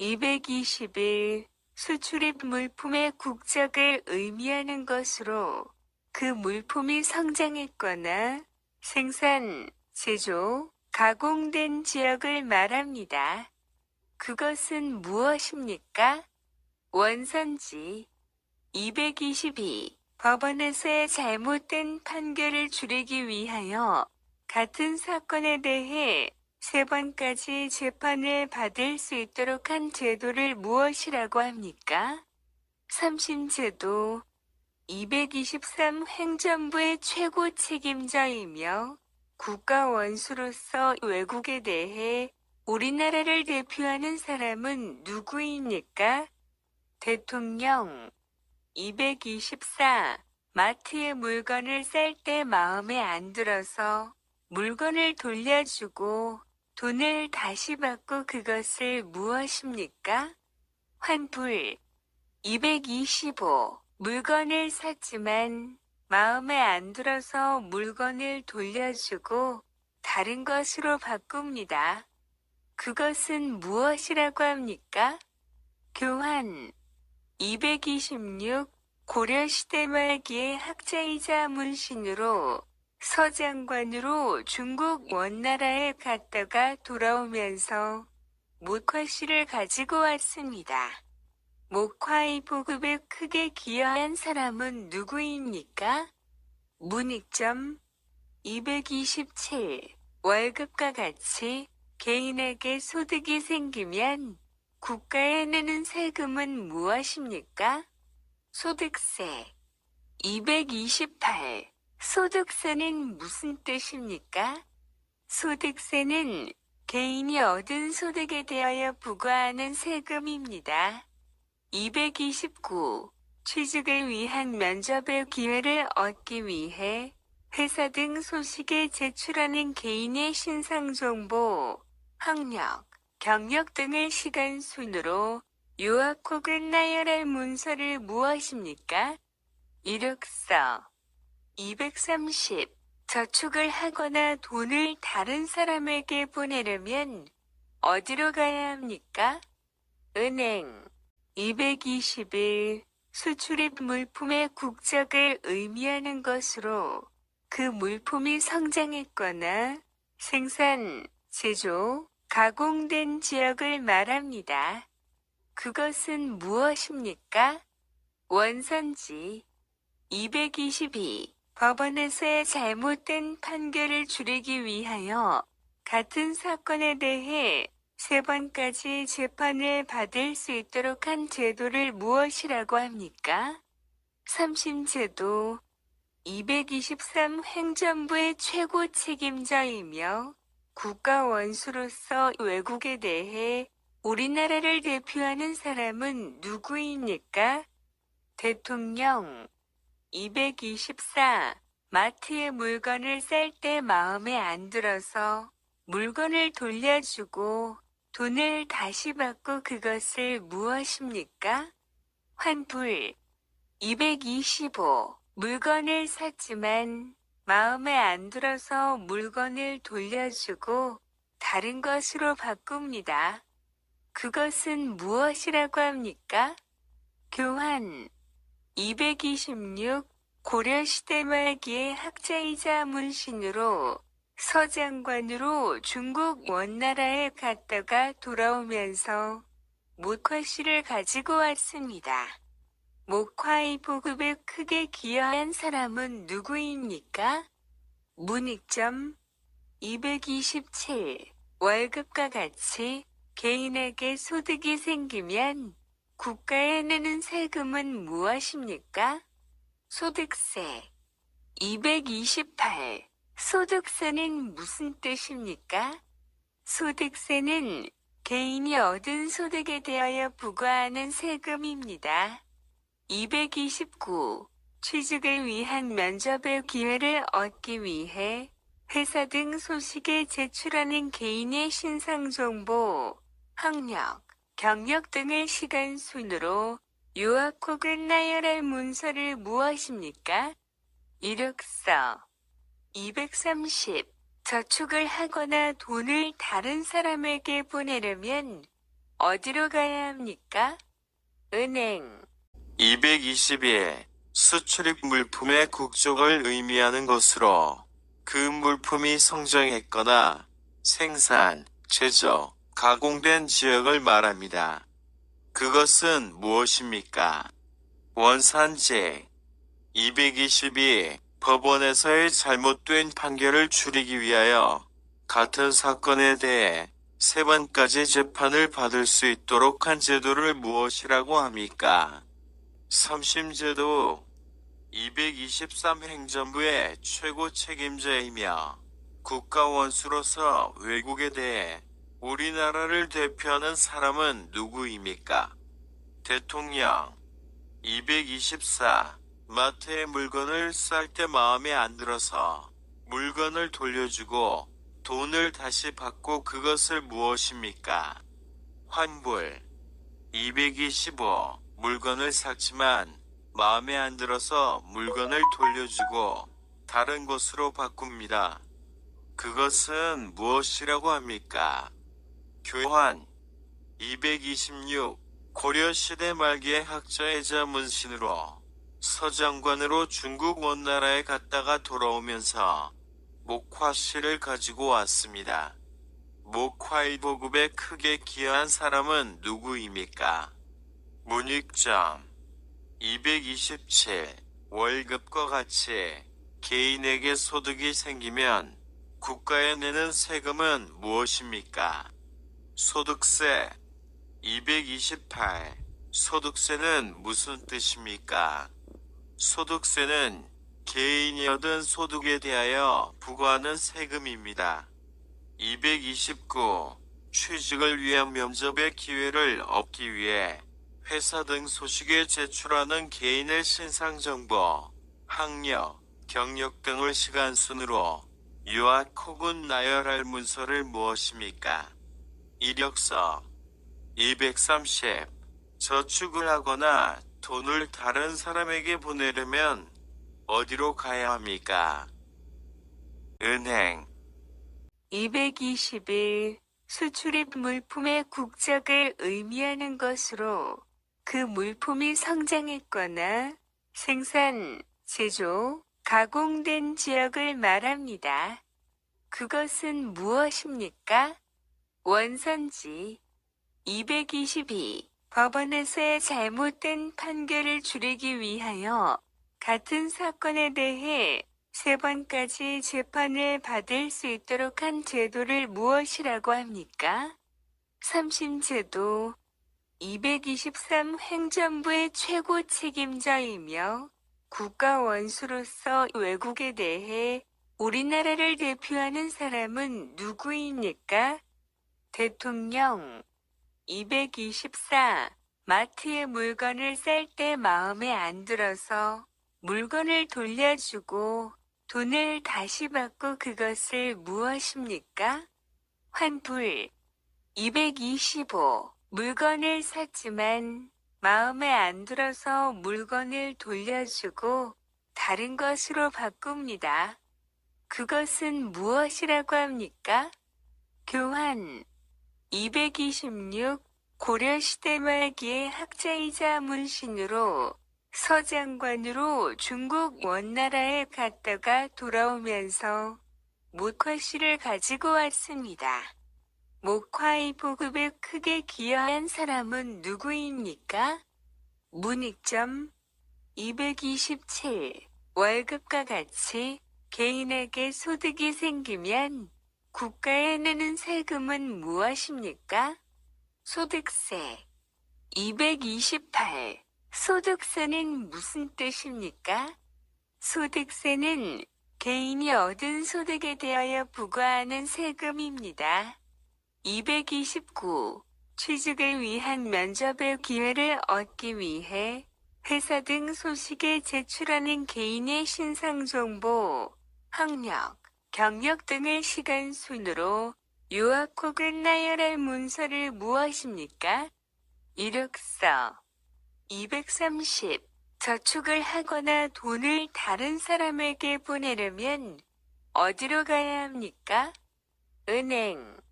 221. 수출입 물품의 국적을 의미하는 것으로 그 물품이 성장했거나 생산, 제조, 가공된 지역을 말합니다. 그것은 무엇입니까? 원산지. 222. 법원에서의 잘못된 판결을 줄이기 위하여 같은 사건에 대해 3번까지 재판을 받을 수 있도록 한 제도를 무엇이라고 합니까? 3심제도. 223. 행정부의 최고 책임자이며 국가 원수로서 외국에 대해 우리나라를 대표하는 사람은 누구입니까? 대통령. 224. 마트에 물건을 쌀 때 마음에 안 들어서 물건을 돌려주고 돈을 다시 받고 그것을 무엇입니까? 환불. 225. 물건을 샀지만 마음에 안 들어서 물건을 돌려주고 다른 것으로 바꿉니다. 그것은 무엇이라고 합니까? 교환. 226. 고려시대 말기의 학자이자 문신으로 서장관으로 중국 원나라에 갔다가 돌아오면서 목화씨를 가지고 왔습니다. 목화의 보급에 크게 기여한 사람은 누구입니까? 문익점. 227. 월급과 같이 개인에게 소득이 생기면 국가에 내는 세금은 무엇입니까? 소득세. 228. 소득세는 무슨 뜻입니까? 소득세는 개인이 얻은 소득에 대하여 부과하는 세금입니다. 229. 취직을 위한 면접의 기회를 얻기 위해 회사 등 소식에 제출하는 개인의 신상정보, 학력, 경력 등을 시간 순으로 요약 혹은 나열할 문서를 무엇입니까? 이력서. 230. 저축을 하거나 돈을 다른 사람에게 보내려면 어디로 가야 합니까? 은행. 221. 수출입 물품의 국적을 의미하는 것으로 그 물품이 성장했거나 생산, 제조, 가공된 지역을 말합니다. 그것은 무엇입니까? 원산지. 222. 법원에서의 잘못된 판결을 줄이기 위하여 같은 사건에 대해 3번까지 재판을 받을 수 있도록 한 제도를 무엇이라고 합니까? 3심제도. 223. 행정부의 최고 책임자이며 국가 원수로서 외국에 대해 우리나라를 대표하는 사람은 누구입니까? 대통령. 224. 마트에 물건을 쌀 때 마음에 안 들어서 물건을 돌려주고 돈을 다시 받고 그것을 무엇입니까? 환불. 225. 물건을 샀지만 마음에 안 들어서 물건을 돌려주고 다른 것으로 바꿉니다. 그것은 무엇이라고 합니까? 교환. 226. 고려시대 말기의 학자이자 문신으로 서장관으로 중국 원나라에 갔다가 돌아오면서 목화씨를 가지고 왔습니다. 목화의 보급에 크게 기여한 사람은 누구입니까? 문익점. 227. 월급과 같이 개인에게 소득이 생기면 국가에 내는 세금은 무엇입니까? 소득세. 228. 소득세는 무슨 뜻입니까? 소득세는 개인이 얻은 소득에 대하여 부과하는 세금입니다. 229. 취직을 위한 면접의 기회를 얻기 위해 회사 등 소식에 제출하는 개인의 신상정보, 학력, 경력 등을 시간 순으로 요약 혹은 나열할 문서를 무엇입니까? 이력서. 230. 저축을 하거나 돈을 다른 사람에게 보내려면 어디로 가야 합니까? 은행. 222. 수출입 물품의 국적을 의미하는 것으로 그 물품이 성장했거나 생산, 제조, 가공된 지역을 말합니다. 그것은 무엇입니까? 원산지. 222. 법원에서의 잘못된 판결을 줄이기 위하여 같은 사건에 대해 3번까지 재판을 받을 수 있도록 한 제도를 무엇이라고 합니까? 3심제도. 223. 행정부의 최고 책임자이며 국가원수로서 외국에 대해 우리나라를 대표하는 사람은 누구입니까? 대통령. 224. 마트에 물건을 쌀 때 마음에 안 들어서 물건을 돌려주고 돈을 다시 받고 그것을 무엇입니까? 환불. 225. 물건을 샀지만 마음에 안 들어서 물건을 돌려주고 다른 것으로 바꿉니다. 그것은 무엇이라고 합니까? 교환. 226. 고려시대 말기의 학자이자 문신으로 서장관으로 중국 원나라에 갔다가 돌아오면서 목화실을 가지고 왔습니다. 목화의 보급에 크게 기여한 사람은 누구입니까? 문익점. 227. 월급과 같이 개인에게 소득이 생기면 국가에 내는 세금은 무엇입니까? 소득세. 228. 소득세는 무슨 뜻입니까? 소득세는 개인이 얻은 소득에 대하여 부과하는 세금입니다. 229. 취직을 위한 면접의 기회를 얻기 위해 회사 등 소식에 제출하는 개인의 신상정보, 학력, 경력 등을 시간순으로 요약 혹은 나열할 문서를 무엇입니까? 이력서. 230. 저축을 하거나 돈을 다른 사람에게 보내려면 어디로 가야 합니까? 은행. 221. 수출입 물품의 국적을 의미하는 것으로 그 물품이 성장했거나 생산, 제조, 가공된 지역을 말합니다. 그것은 무엇입니까? 원산지. 222. 법원에서의 잘못된 판결을 줄이기 위하여 같은 사건에 대해 3번까지 재판을 받을 수 있도록 한 제도를 무엇이라고 합니까? 3심제도. 223. 행정부의 최고 책임자이며 국가원수로서 외국에 대해 우리나라를 대표하는 사람은 누구입니까? 대통령. 224. 마트에 물건을 쌀 때 마음에 안 들어서 물건을 돌려주고 돈을 다시 받고 그것을 무엇입니까? 환불. 225. 물건을 샀지만 마음에 안 들어서 물건을 돌려주고 다른 것으로 바꿉니다. 그것은 무엇이라고 합니까? 교환. 226. 고려시대 말기의 학자이자 문신으로 서장관으로 중국 원나라에 갔다가 돌아오면서 목화실을 가지고 왔습니다. 목화의 보급에 크게 기여한 사람은 누구입니까? 문익점. 227. 월급과 같이 개인에게 소득이 생기면 국가에 내는 세금은 무엇입니까? 소득세. 228. 소득세는 무슨 뜻입니까? 소득세는 개인이 얻은 소득에 대하여 부과하는 세금입니다. 229. 취직을 위한 면접의 기회를 얻기 위해 회사 등 소식에 제출하는 개인의 신상정보, 학력, 경력 등을 시간순으로 요약 혹은 나열할 문서를 무엇입니까? 이력서. 230. 저축을 하거나 돈을 다른 사람에게 보내려면 어디로 가야 합니까? 은행.